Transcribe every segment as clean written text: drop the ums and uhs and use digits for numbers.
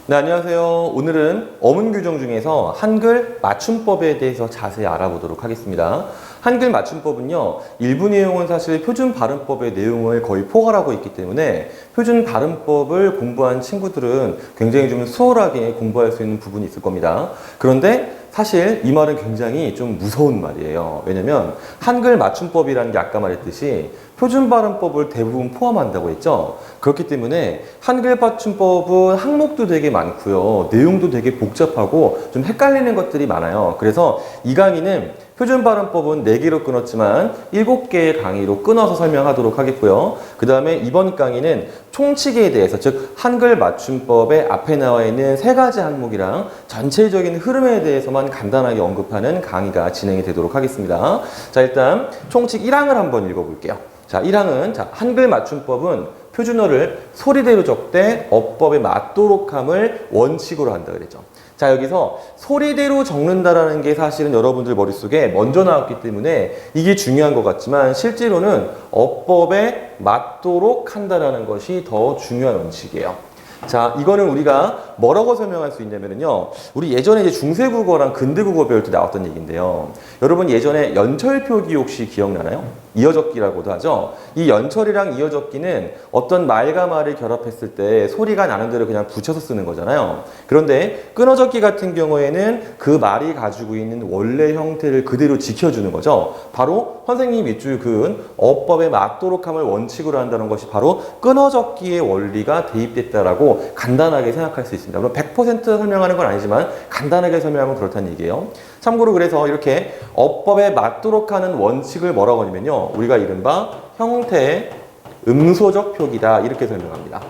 네, 안녕하세요. 오늘은 어문 규정 중에서 한글 맞춤법에 대해서 자세히 알아보도록 하겠습니다. 한글 맞춤법은요, 일부 내용은 사실 표준 발음법의 내용을 거의 포괄하고 있기 때문에 표준 발음법을 공부한 친구들은 굉장히 좀 수월하게 공부할 수 있는 부분이 있을 겁니다. 그런데 사실 이 말은 굉장히 좀 무서운 말이에요. 왜냐면 한글 맞춤법이라는 게 아까 말했듯이 표준 발음법을 대부분 포함한다고 했죠. 그렇기 때문에 한글 맞춤법은 항목도 되게 많고요. 내용도 되게 복잡하고 좀 헷갈리는 것들이 많아요. 그래서 이 강의는 표준 발음법은 4개로 끊었지만 7개의 강의로 끊어서 설명하도록 하겠고요. 그 다음에 이번 강의는 총칙에 대해서, 즉 한글 맞춤법의 앞에 나와 있는 3가지 항목이랑 전체적인 흐름에 대해서만 간단하게 언급하는 강의가 진행이 되도록 하겠습니다. 자, 일단 총칙 1항을 한번 읽어볼게요. 자, 1항은 한글 맞춤법은 표준어를 소리대로 적되 어법에 맞도록 함을 원칙으로 한다 그랬죠. 자, 여기서 소리대로 적는다라는 게 사실은 여러분들 머릿속에 먼저 나왔기 때문에 이게 중요한 것 같지만 실제로는 어법에 맞도록 한다라는 것이 더 중요한 원칙이에요. 자, 이거는 우리가 뭐라고 설명할 수 있냐면요. 우리 예전에 이제 중세국어랑 근대국어 배울 때 나왔던 얘기인데요. 여러분 예전에 연철표기 혹시 기억나나요? 이어적기라고도 하죠. 이 연철이랑 이어적기는 어떤 말과 말을 결합했을 때 소리가 나는 대로 그냥 붙여서 쓰는 거잖아요. 그런데 끊어적기 같은 경우에는 그 말이 가지고 있는 원래 형태를 그대로 지켜주는 거죠. 바로 선생님이 밑줄 그은 어법에 맞도록 함을 원칙으로 한다는 것이 바로 끊어적기의 원리가 대입됐다라고 간단하게 생각할 수 있습니다. 물론 100% 설명하는 건 아니지만 간단하게 설명하면 그렇다는 얘기예요. 참고로 그래서 이렇게 어법에 맞도록 하는 원칙을 뭐라고 하냐면요. 우리가 이른바 형태 음소적 표기다 이렇게 설명합니다.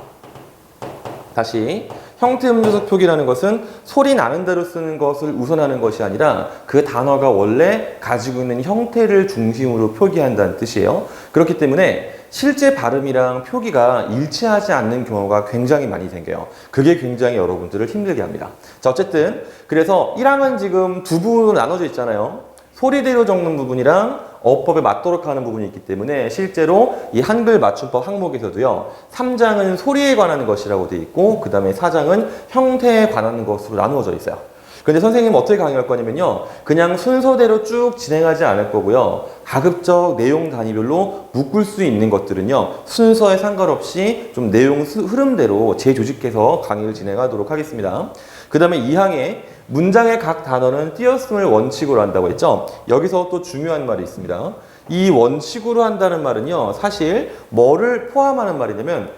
다시 형태 음소적 표기라는 것은 소리 나는 대로 쓰는 것을 우선하는 것이 아니라 그 단어가 원래 가지고 있는 형태를 중심으로 표기한다는 뜻이에요. 그렇기 때문에 실제 발음이랑 표기가 일치하지 않는 경우가 굉장히 많이 생겨요. 그게 굉장히 여러분들을 힘들게 합니다. 자, 어쨌든 그래서 1항은 지금 두 부분으로 나눠져 있잖아요. 소리대로 적는 부분이랑 어법에 맞도록 하는 부분이 있기 때문에 실제로 이 한글 맞춤법 항목에서도요. 3장은 소리에 관한 것이라고 되어 있고 그 다음에 4장은 형태에 관한 것으로 나누어져 있어요. 근데 선생님은 어떻게 강의할 거냐면요. 그냥 순서대로 쭉 진행하지 않을 거고요. 가급적 내용 단위별로 묶을 수 있는 것들은요. 순서에 상관없이 좀 내용 흐름대로 재조직해서 강의를 진행하도록 하겠습니다. 그 다음에 2항에 문장의 각 단어는 띄었음을 원칙으로 한다고 했죠. 여기서 또 중요한 말이 있습니다. 이 원칙으로 한다는 말은요. 사실 뭐를 포함하는 말이냐면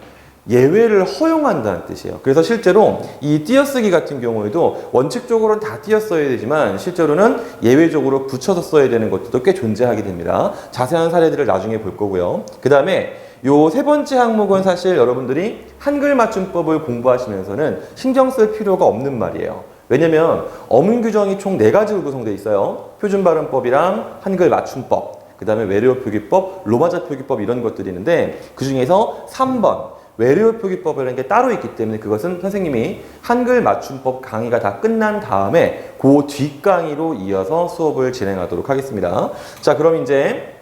예외를 허용한다는 뜻이에요. 그래서 실제로 이 띄어쓰기 같은 경우에도 원칙적으로는 다 띄어써야 되지만 실제로는 예외적으로 붙여서 써야 되는 것들도 꽤 존재하게 됩니다. 자세한 사례들을 나중에 볼 거고요. 그 다음에 요 3번째 항목은 사실 여러분들이 한글 맞춤법을 공부하시면서는 신경 쓸 필요가 없는 말이에요. 왜냐면 어문 규정이 총 4가지로 구성되어 있어요. 표준 발음법이랑 한글 맞춤법, 그 다음에 외래어 표기법, 로마자 표기법 이런 것들이 있는데 그 중에서 3번 외래어 표기법이라는 게 따로 있기 때문에 그것은 선생님이 한글 맞춤법 강의가 다 끝난 다음에 그 뒷강의로 이어서 수업을 진행하도록 하겠습니다. 자, 그럼 이제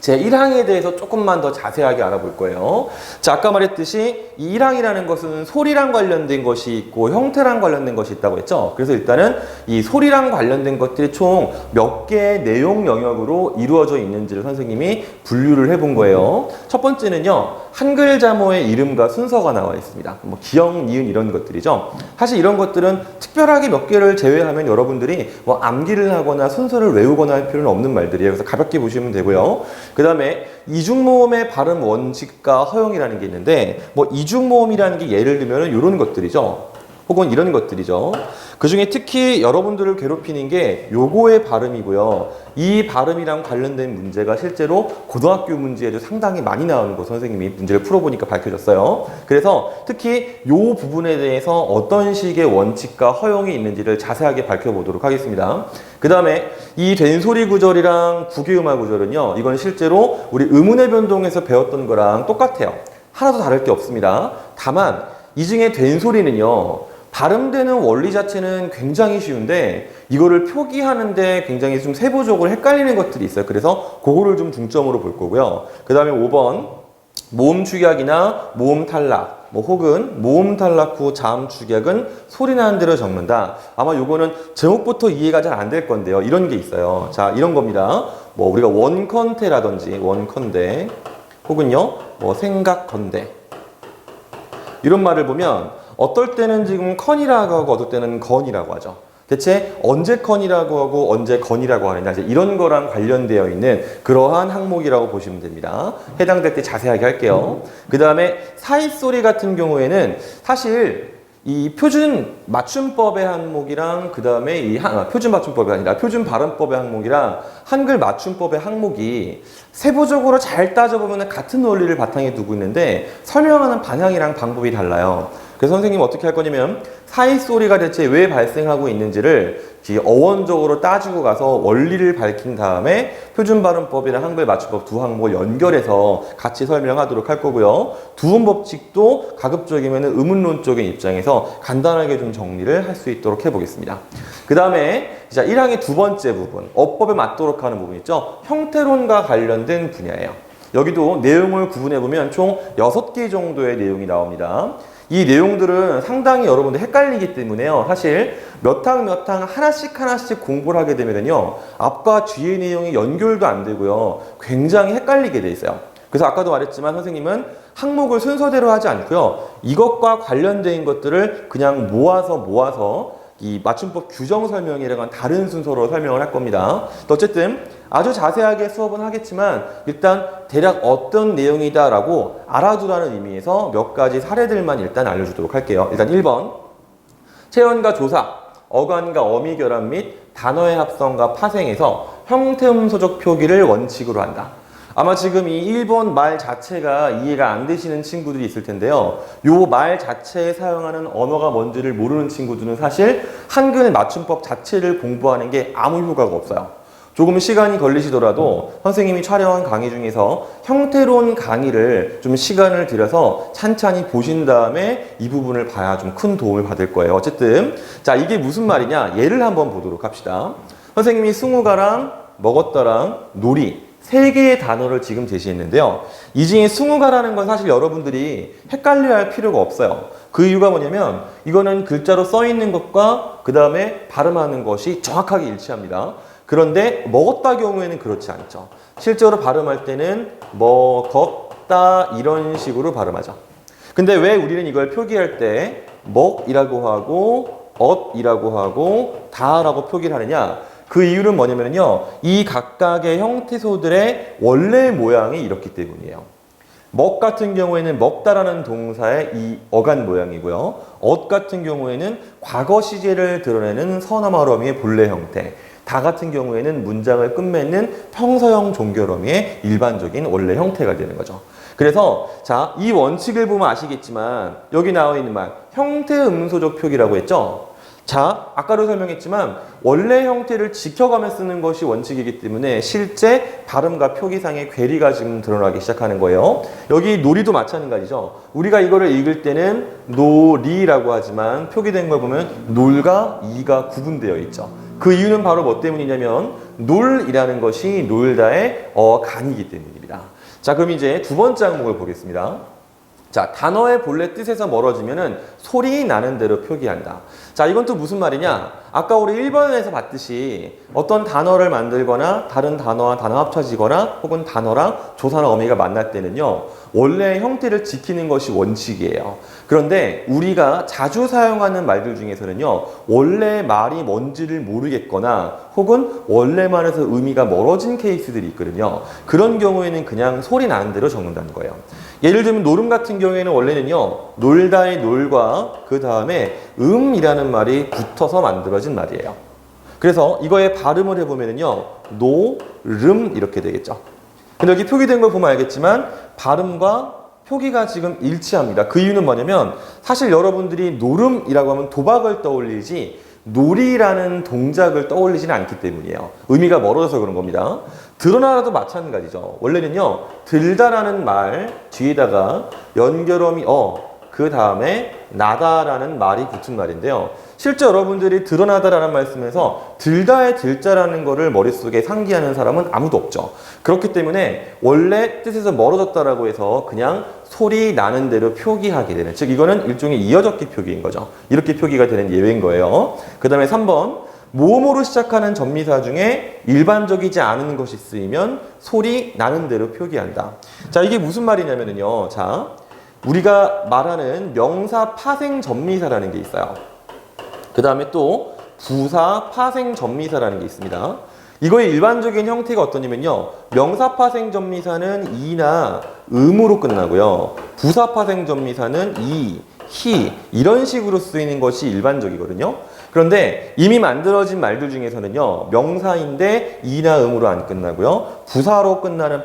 제 1항에 대해서 조금만 더 자세하게 알아볼 거예요. 자, 아까 말했듯이 이 1항이라는 것은 소리랑 관련된 것이 있고 형태랑 관련된 것이 있다고 했죠. 그래서 일단은 이 소리랑 관련된 것들이 총 몇 개의 내용 영역으로 이루어져 있는지를 선생님이 분류를 해본 거예요. 첫 번째는요. 한글 자모의 이름과 순서가 나와 있습니다. 뭐 기역, 니은 이런 것들이죠. 사실 이런 것들은 특별하게 몇 개를 제외하면 여러분들이 뭐 암기를 하거나 순서를 외우거나 할 필요는 없는 말들이에요. 그래서 가볍게 보시면 되고요. 그 다음에 이중모음의 발음 원칙과 허용이라는 게 있는데 뭐 이중모음이라는 게 예를 들면 이런 것들이죠. 혹은 이런 것들이죠. 그 중에 특히 여러분들을 괴롭히는 게 요거의 발음이고요. 이 발음이랑 관련된 문제가 실제로 고등학교 문제에도 상당히 많이 나오는 거 선생님이 문제를 풀어보니까 밝혀졌어요. 그래서 특히 요 부분에 대해서 어떤 식의 원칙과 허용이 있는지를 자세하게 밝혀보도록 하겠습니다. 그 다음에 이 된소리 구절이랑 부계음화 구절은요. 이건 실제로 우리 의문의 변동에서 배웠던 거랑 똑같아요. 하나도 다를 게 없습니다. 다만 이 중에 된소리는요. 발음되는 원리 자체는 굉장히 쉬운데 이거를 표기하는데 굉장히 좀 세부적으로 헷갈리는 것들이 있어요. 그래서 그거를 좀 중점으로 볼 거고요. 그 다음에 5번 모음 축약이나 모음 탈락 뭐 혹은 모음 탈락 후 자음 축약은 소리 나는 대로 적는다. 아마 요거는 제목부터 이해가 잘 안 될 건데요. 이런 게 있어요. 자, 이런 겁니다. 뭐 우리가 원컨대라든지 원컨대 혹은요 뭐 생각컨대 이런 말을 보면 어떨 때는 지금 컨이라고 하고 어떨 때는 건이라고 하죠. 대체 언제 컨이라고 하고 언제 건이라고 하느냐, 이제 이런 거랑 관련되어 있는 그러한 항목이라고 보시면 됩니다. 해당될 때 자세하게 할게요. 그 다음에 사이소리 같은 경우에는 사실 이 표준 맞춤법의 항목이랑 그 다음에 표준 맞춤법이 아니라 표준 발음법의 항목이랑 한글 맞춤법의 항목이 세부적으로 잘 따져보면 같은 원리를 바탕에 두고 있는데 설명하는 방향이랑 방법이 달라요. 그래서 선생님이 어떻게 할 거냐면 사이소리가 대체 왜 발생하고 있는지를 어원적으로 따지고 가서 원리를 밝힌 다음에 표준발음법이랑 한글 맞춤법 두 항목을 연결해서 같이 설명하도록 할 거고요. 두음법칙도 가급적이면 의문론적인 입장에서 간단하게 좀 정리를 할 수 있도록 해보겠습니다. 그 다음에 1항의 두 번째 부분, 어법에 맞도록 하는 부분 있죠. 형태론과 관련된 분야예요. 여기도 내용을 구분해보면 총 6개 정도의 내용이 나옵니다. 이 내용들은 상당히 여러분들 헷갈리기 때문에요. 사실 몇 항 하나씩 공부를 하게 되면요. 앞과 뒤의 내용이 연결도 안 되고요. 굉장히 헷갈리게 돼 있어요. 그래서 아까도 말했지만 선생님은 항목을 순서대로 하지 않고요. 이것과 관련된 것들을 그냥 모아서 이 맞춤법 규정 설명이랑은 다른 순서로 설명을 할 겁니다. 어쨌든 아주 자세하게 수업은 하겠지만 일단 대략 어떤 내용이다라고 알아두라는 의미에서 몇 가지 사례들만 일단 알려주도록 할게요. 일단 1번 체언과 조사, 어간과 어미 결합 및 단어의 합성과 파생에서 형태음소적 표기를 원칙으로 한다. 아마 지금 이 1번 말 자체가 이해가 안 되시는 친구들이 있을 텐데요. 요 말 자체에 사용하는 언어가 뭔지를 모르는 친구들은 사실 한글 맞춤법 자체를 공부하는 게 아무 효과가 없어요. 조금 시간이 걸리시더라도 선생님이 촬영한 강의 중에서 형태론 강의를 좀 시간을 들여서 찬찬히 보신 다음에 이 부분을 봐야 좀 큰 도움을 받을 거예요. 어쨌든 자, 이게 무슨 말이냐, 예를 한번 보도록 합시다. 선생님이 승우가랑 먹었다랑 놀이 3개의 단어를 지금 제시했는데요. 이 중에 승우가라는 건 사실 여러분들이 헷갈려 할 필요가 없어요. 그 이유가 뭐냐면 이거는 글자로 써 있는 것과 그 다음에 발음하는 것이 정확하게 일치합니다. 그런데 먹었다 경우에는 그렇지 않죠. 실제로 발음할 때는 먹었다 이런 식으로 발음하죠. 근데 왜 우리는 이걸 표기할 때 먹이라고 하고 엇이라고 하고 다라고 표기를 하느냐? 그 이유는 뭐냐면요. 이 각각의 형태소들의 원래 모양이 이렇기 때문이에요. 먹 같은 경우에는 먹다라는 동사의 이 어간 모양이고요. 엇 같은 경우에는 과거 시제를 드러내는 서너말어미의 본래 형태. 다 같은 경우에는 문장을 끝맺는 평서형 종결어미의 일반적인 원래 형태가 되는 거죠. 그래서 자, 이 원칙을 보면 아시겠지만 여기 나와 있는 말 형태음소적 표기라고 했죠. 자, 아까도 설명했지만 원래 형태를 지켜가며 쓰는 것이 원칙이기 때문에 실제 발음과 표기상의 괴리가 지금 드러나기 시작하는 거예요. 여기 놀이도 마찬가지죠. 우리가 이거를 읽을 때는 놀이라고 하지만 표기된 걸 보면 놀과 이가 구분되어 있죠. 그 이유는 바로 뭐 때문이냐면 놀이라는 것이 놀다의 어간이기 때문입니다. 자, 그럼 이제 두 번째 항목을 보겠습니다. 자, 단어의 본래 뜻에서 멀어지면은 소리 나는 대로 표기한다. 자, 이건 또 무슨 말이냐? 아까 우리 1번에서 봤듯이 어떤 단어를 만들거나 다른 단어와 단어 합쳐지거나 혹은 단어랑 조사나 어미가 만날 때는요. 원래 형태를 지키는 것이 원칙이에요. 그런데 우리가 자주 사용하는 말들 중에서는요. 원래 말이 뭔지를 모르겠거나 혹은 원래 말에서 의미가 멀어진 케이스들이 있거든요. 그런 경우에는 그냥 소리 나는 대로 적는다는 거예요. 예를 들면 노름 같은 경우에는 원래는요. 놀다의 놀과 그 다음에 이라는 말이 붙어서 만들어진 말이에요. 그래서 이거의 발음을 해보면요. 노름 이렇게 되겠죠. 근데 여기 표기된 걸 보면 알겠지만 발음과 표기가 지금 일치합니다. 그 이유는 뭐냐면 사실 여러분들이 노름이라고 하면 도박을 떠올리지 놀이라는 동작을 떠올리지는 않기 때문이에요. 의미가 멀어져서 그런 겁니다. 드러나라도 마찬가지죠. 원래는요. 들다라는 말 뒤에다가 연결어미 그 다음에 나다라는 말이 붙은 말인데요. 실제 여러분들이 드러나다라는 말씀에서 들다의 들자라는 거를 머릿속에 상기하는 사람은 아무도 없죠. 그렇기 때문에 원래 뜻에서 멀어졌다라고 해서 그냥 소리 나는 대로 표기하게 되는, 즉 이거는 일종의 이어적기 표기인 거죠. 이렇게 표기가 되는 예외인 거예요. 그 다음에 3번, 모음으로 시작하는 접미사 중에 일반적이지 않은 것이 쓰이면 소리 나는 대로 표기한다. 자, 이게 무슨 말이냐면요. 자, 우리가 말하는 명사 파생 접미사라는 게 있어요. 그 다음에 또 부사 파생 접미사라는 게 있습니다. 이거의 일반적인 형태가 어떠냐면요. 명사 파생 접미사는 이나 음으로 끝나고요. 부사 파생 접미사는 이, 히 이런 식으로 쓰이는 것이 일반적이거든요. 그런데 이미 만들어진 말들 중에서는요. 명사인데 이나 음으로 안 끝나고요. 부사로 끝나는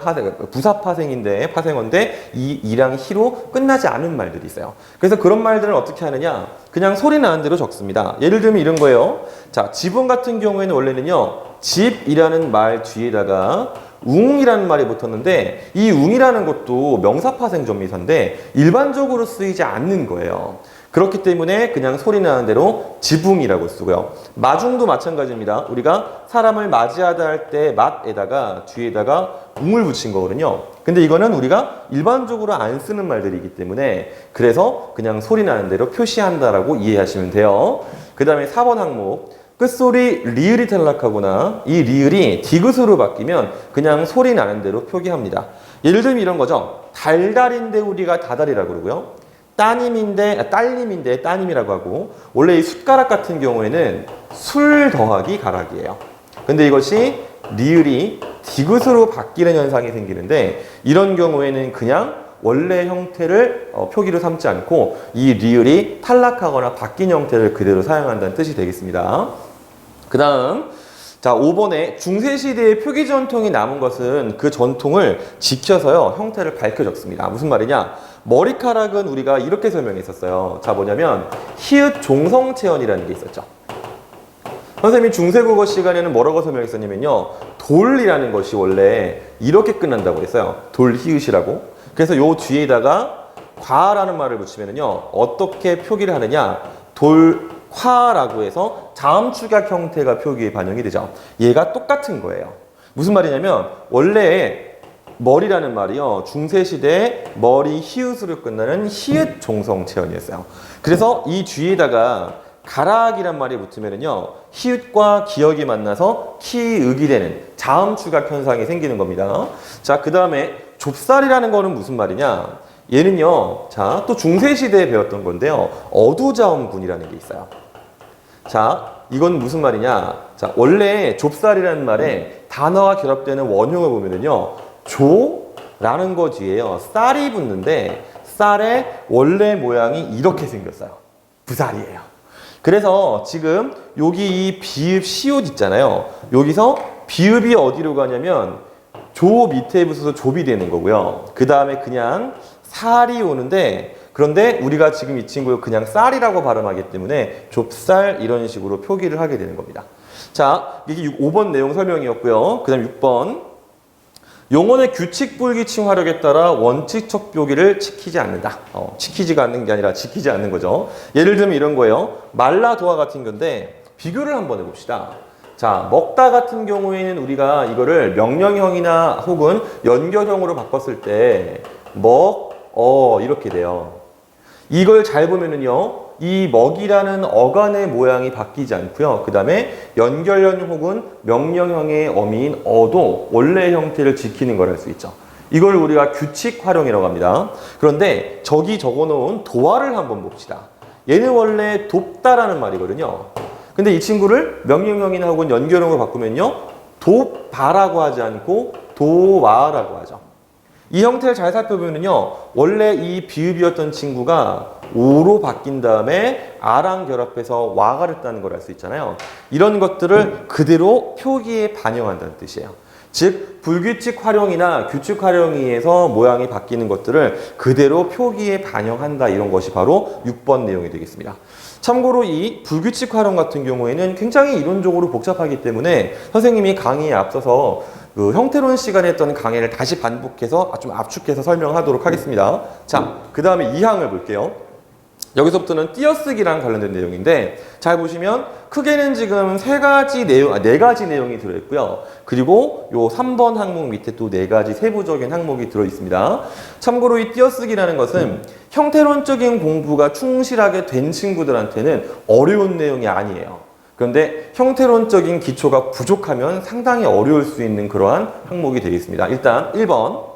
부사 파생인데 파생어인데 이랑 히로 끝나지 않은 말들이 있어요. 그래서 그런 말들을 어떻게 하느냐? 그냥 소리 나는 대로 적습니다. 예를 들면 이런 거예요. 자, 지붕 같은 경우에는 원래는요. 집이라는 말 뒤에다가 웅이라는 말이 붙었는데 이 웅이라는 것도 명사 파생 접미사인데 일반적으로 쓰이지 않는 거예요. 그렇기 때문에 그냥 소리 나는 대로 지붕이라고 쓰고요. 마중도 마찬가지입니다. 우리가 사람을 맞이하다 할 때 맞에다가 뒤에다가 웅을 붙인 거거든요. 근데 이거는 우리가 일반적으로 안 쓰는 말들이기 때문에 그래서 그냥 소리 나는 대로 표시한다라고 이해하시면 돼요. 그 다음에 4번 항목. 끝소리 리을이 탈락하거나 이 리을이 디귿으로 바뀌면 그냥 소리 나는 대로 표기합니다. 예를 들면 이런 거죠. 달달인데 우리가 다달이라고 그러고요. 딸님인데 따님이라고 하고, 원래 이 숟가락 같은 경우에는 술 더하기 가락이에요. 근데 이것이 리을이 디귿으로 바뀌는 현상이 생기는데 이런 경우에는 그냥 원래 형태를 표기로 삼지 않고 이 리을이 탈락하거나 바뀐 형태를 그대로 사용한다는 뜻이 되겠습니다. 그 다음, 자, 5번에 중세시대의 표기 전통이 남은 것은 그 전통을 지켜서요, 형태를 밝혀 적습니다. 무슨 말이냐? 머리카락은 우리가 이렇게 설명했었어요. 자, 뭐냐면, 히읗 종성체언이라는 게 있었죠. 선생님이 중세국어 시간에는 뭐라고 설명했었냐면요, 돌이라는 것이 원래 이렇게 끝난다고 했어요. 돌 히읗이라고. 그래서 요 뒤에다가 과라는 말을 붙이면요, 어떻게 표기를 하느냐? 돌과라고 해서 자음 축약 형태가 표기에 반영이 되죠. 얘가 똑같은 거예요. 무슨 말이냐면 원래 머리라는 말이요, 중세시대에 머리 히읗으로 끝나는 히읗 종성체언이었어요. 그래서 이 뒤에다가 가락이란 말이 붙으면요, 히읗과 기역이 만나서 키읔이 되는 자음 축약 현상이 생기는 겁니다. 자, 그 다음에 좁쌀이라는 거는 무슨 말이냐? 얘는요, 자, 또 중세시대에 배웠던 건데요, 어두자음군이라는 게 있어요. 자, 이건 무슨 말이냐? 자, 원래 좁쌀이라는 말에 단어와 결합되는 원형을 보면은요, 조라는 거 뒤에요, 쌀이 붙는데 쌀의 원래 모양이 이렇게 생겼어요. 부살이에요. 그래서 지금 여기 이 비읍 시옷 있잖아요. 여기서 비읍이 어디로 가냐면 조 밑에 붙어서 좁이 되는 거고요. 그 다음에 그냥 살이 오는데, 그런데 우리가 지금 이 친구를 그냥 쌀이라고 발음하기 때문에 좁쌀 이런 식으로 표기를 하게 되는 겁니다. 자, 이게 5번 내용 설명이었고요. 그 다음 6번. 용언의 규칙 불기침 화력에 따라 원칙적 표기를 지키지 않는다. 지키지가 않는 게 아니라 지키지 않는 거죠. 예를 들면 이런 거예요. 말라 도와 같은 건데 비교를 한번 해봅시다. 자, 먹다 같은 경우에는 우리가 이거를 명령형이나 혹은 연결형으로 바꿨을 때 이렇게 돼요. 이걸 잘 보면은요, 이 먹이라는 어간의 모양이 바뀌지 않고요. 그 다음에 연결형 혹은 명령형의 어미인 어도 원래 형태를 지키는 걸 알 수 있죠. 이걸 우리가 규칙 활용이라고 합니다. 그런데 저기 적어놓은 도화를 한번 봅시다. 얘는 원래 돕다라는 말이거든요. 근데 이 친구를 명령형이나 혹은 연결형으로 바꾸면요, 돕바라고 하지 않고 도와라고 하죠. 이 형태를 잘 살펴보면요, 원래 이 비읍이었던 친구가 오로 바뀐 다음에 아랑 결합해서 와가 됐다는 걸 알 수 있잖아요. 이런 것들을 그대로 표기에 반영한다는 뜻이에요. 즉, 불규칙 활용이나 규칙 활용에 의해서 모양이 바뀌는 것들을 그대로 표기에 반영한다, 이런 것이 바로 6번 내용이 되겠습니다. 참고로 이 불규칙 활용 같은 경우에는 굉장히 이론적으로 복잡하기 때문에 선생님이 강의에 앞서서 그 형태론 시간에 했던 강의를 다시 반복해서 좀 압축해서 설명하도록 하겠습니다. 자, 그 다음에 2항을 볼게요. 여기서부터는 띄어쓰기랑 관련된 내용인데 잘 보시면 크게는 지금 네 가지 내용이 들어있고요. 그리고 요 3번 항목 밑에 또 4가지 세부적인 항목이 들어있습니다. 참고로 이 띄어쓰기라는 것은 형태론적인 공부가 충실하게 된 친구들한테는 어려운 내용이 아니에요. 그런데 형태론적인 기초가 부족하면 상당히 어려울 수 있는 그러한 항목이 되겠습니다. 일단 1번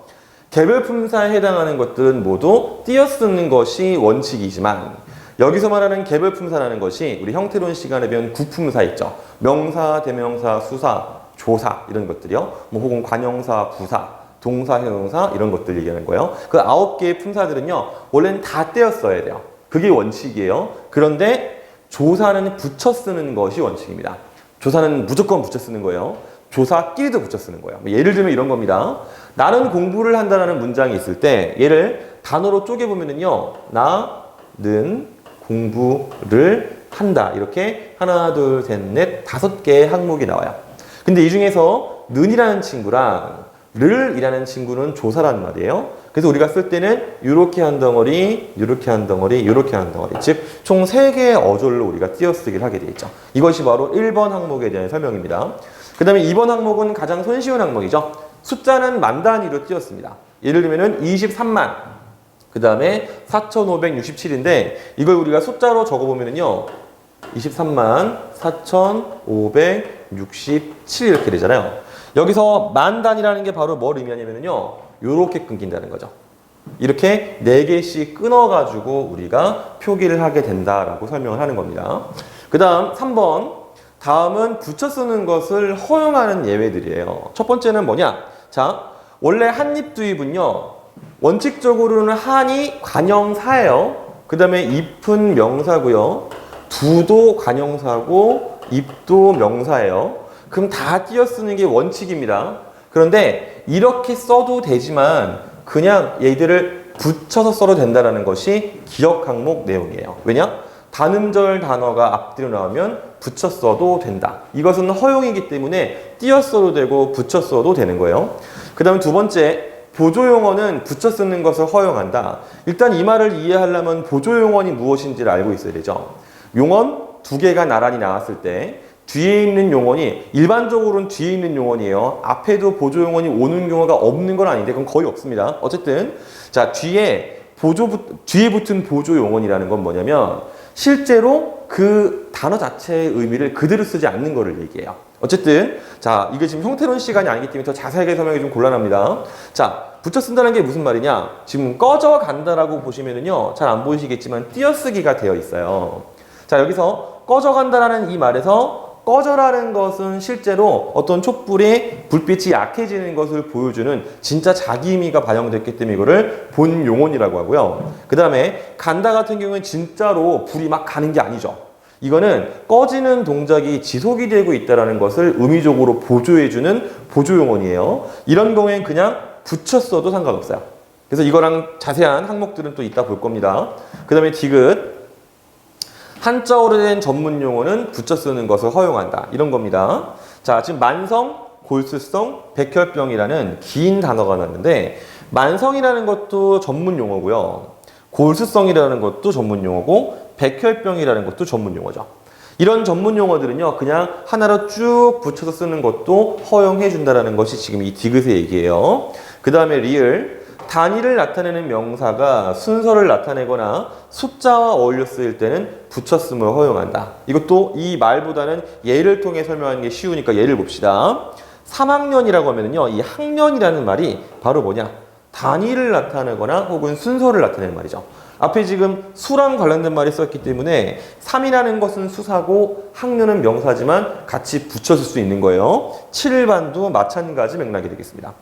개별 품사에 해당하는 것들은 모두 띄어쓰는 것이 원칙이지만 여기서 말하는 개별 품사라는 것이 우리 형태론 시간에 배운 구품사 있죠. 명사, 대명사, 수사, 조사 이런 것들이요. 뭐 혹은 관형사, 부사, 동사, 형용사 이런 것들 얘기하는 거예요. 그 9개의 품사들은요. 원래는 다 떼었어야 돼요. 그게 원칙이에요. 그런데 조사는 붙여 쓰는 것이 원칙입니다. 조사는 무조건 붙여 쓰는 거예요. 조사끼리도 붙여 쓰는 거예요. 예를 들면 이런 겁니다. 나는 공부를 한다라는 문장이 있을 때 얘를 단어로 쪼개보면은요. 나는 공부를 한다. 이렇게 하나, 둘, 셋, 넷, 5개의 항목이 나와요. 근데 이 중에서 는이라는 친구랑 를이라는 친구는 조사란 말이에요. 그래서 우리가 쓸 때는 이렇게 한 덩어리, 이렇게 한 덩어리, 이렇게 한 덩어리. 즉, 총 3개의 어절로 우리가 띄어쓰기를 하게 되어 있죠. 이것이 바로 1번 항목에 대한 설명입니다. 그 다음에 2번 항목은 가장 손쉬운 항목이죠. 숫자는 만 단위로 띄었습니다. 예를 들면은 23만, 그 다음에 4,567인데 이걸 우리가 숫자로 적어보면은요. 23만 4,567 이렇게 되잖아요. 여기서 만 단위라는 게 바로 뭘 의미하냐면요. 요렇게 끊긴다는 거죠. 이렇게 4개씩 끊어가지고 우리가 표기를 하게 된다라고 설명을 하는 겁니다. 그 다음 3번. 다음은 붙여 쓰는 것을 허용하는 예외들이에요. 첫 번째는 뭐냐? 자, 원래 한입두입은요. 원칙적으로는 한이 관형사예요. 그 다음에 잎은 명사고요. 두도 관형사고 잎도 명사예요. 그럼 다 띄어 쓰는 게 원칙입니다. 그런데 이렇게 써도 되지만 그냥 얘들을 붙여서 써도 된다는 것이 기억 항목 내용이에요. 왜냐? 단음절 단어가 앞뒤로 나오면 붙여 써도 된다. 이것은 허용이기 때문에 띄어 써도 되고 붙여 써도 되는 거예요. 그 다음에 두 번째, 보조용어는 붙여 쓰는 것을 허용한다. 일단 이 말을 이해하려면 보조용어는 무엇인지를 알고 있어야 되죠. 용언 2개가 나란히 나왔을 때 뒤에 있는 용언이 일반적으로는 뒤에 있는 용언이에요. 앞에도 보조용언이 오는 경우가 없는 건 아닌데 그건 거의 없습니다. 어쨌든 자 뒤에 붙은 보조용언이라는 건 뭐냐면 실제로 그 단어 자체의 의미를 그대로 쓰지 않는 거를 얘기해요. 어쨌든 자 이게 지금 형태론 시간이 아니기 때문에 더 자세하게 설명이 좀 곤란합니다. 자 붙여 쓴다는 게 무슨 말이냐? 지금 꺼져 간다라고 보시면은요 잘 안 보이시겠지만 띄어쓰기가 되어 있어요. 자 여기서 꺼져 간다라는 이 말에서 꺼져라는 것은 실제로 어떤 촛불의 불빛이 약해지는 것을 보여주는 진짜 자기 의미가 반영됐기 때문에 이거를 본 용언이라고 하고요. 그 다음에 간다 같은 경우는 진짜로 불이 막 가는 게 아니죠. 이거는 꺼지는 동작이 지속이 되고 있다는 것을 의미적으로 보조해주는 보조용언이에요. 이런 경우엔 그냥 붙였어도 상관없어요. 그래서 이거랑 자세한 항목들은 또 이따 볼 겁니다. 그 다음에 디귿. 한자어로 된 전문 용어는 붙여 쓰는 것을 허용한다. 이런 겁니다. 자, 지금 만성, 골수성, 백혈병이라는 긴 단어가 나왔는데 만성이라는 것도 전문 용어고요. 골수성이라는 것도 전문 용어고 백혈병이라는 것도 전문 용어죠. 이런 전문 용어들은요. 그냥 하나로 쭉 붙여서 쓰는 것도 허용해 준다는 것이 지금 이 디귿의 얘기예요. 그 다음에 리을. 단위를 나타내는 명사가 순서를 나타내거나 숫자와 어울려 쓰일 때는 붙였음을 허용한다. 이것도 이 말보다는 예를 통해 설명하는 게 쉬우니까 예를 봅시다. 3학년이라고 하면은요, 이 학년이라는 말이 바로 뭐냐? 단위를 나타내거나 혹은 순서를 나타내는 말이죠. 앞에 지금 수랑 관련된 말이 썼기 때문에 3이라는 것은 수사고 학년은 명사지만 같이 붙여줄 수 있는 거예요. 7반도 마찬가지 맥락이 되겠습니다.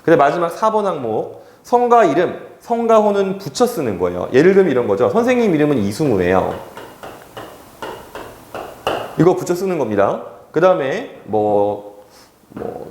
근데 마지막 4번 항목. 성과 이름, 성가호는 붙여 쓰는 거예요. 예를 들면 이런 거죠. 선생님 이름은 이승우예요. 이거 붙여 쓰는 겁니다. 그 다음에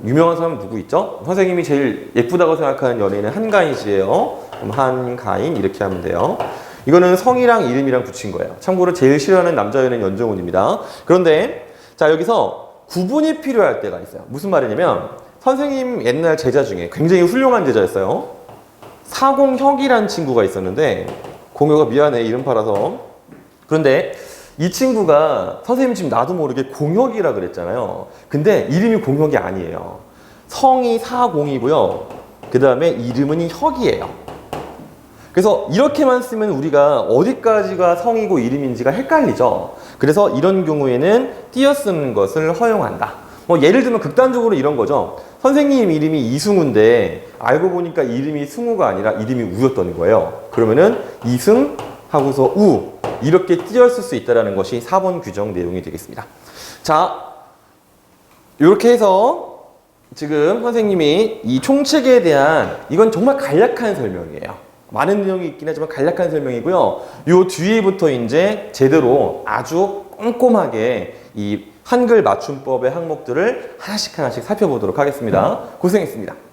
유명한 사람 누구 있죠? 선생님이 제일 예쁘다고 생각하는 연예인은 한가인 씨예요. 그럼 한가인 이렇게 하면 돼요. 이거는 성이랑 이름이랑 붙인 거예요. 참고로 제일 싫어하는 남자 연예인 연정훈입니다. 그런데 자 여기서 구분이 필요할 때가 있어요. 무슨 말이냐면 선생님 옛날 제자 중에 굉장히 훌륭한 제자였어요. 사공혁이라는 친구가 있었는데 공효가 미안해 이름 팔아서 그런데 이 친구가 선생님 지금 나도 모르게 공혁이라 그랬잖아요. 근데 이름이 공혁이 아니에요. 성이 사공이고요. 그 다음에 이름은 혁이에요. 그래서 이렇게만 쓰면 우리가 어디까지가 성이고 이름인지가 헷갈리죠. 그래서 이런 경우에는 띄어 쓰는 것을 허용한다. 뭐 예를 들면 극단적으로 이런 거죠. 선생님 이름이 이승우인데 알고 보니까 이름이 승우가 아니라 이름이 우였던 거예요. 그러면은 이승 하고서 우 이렇게 띄어 쓸 수 있다는 것이 4번 규정 내용이 되겠습니다. 자, 이렇게 해서 지금 선생님이 이 총책에 대한 이건 정말 간략한 설명이에요. 많은 내용이 있긴 하지만 간략한 설명이고요. 요 뒤에부터 이제 제대로 아주 꼼꼼하게 이 한글 맞춤법의 항목들을 하나씩 살펴보도록 하겠습니다. 고생했습니다.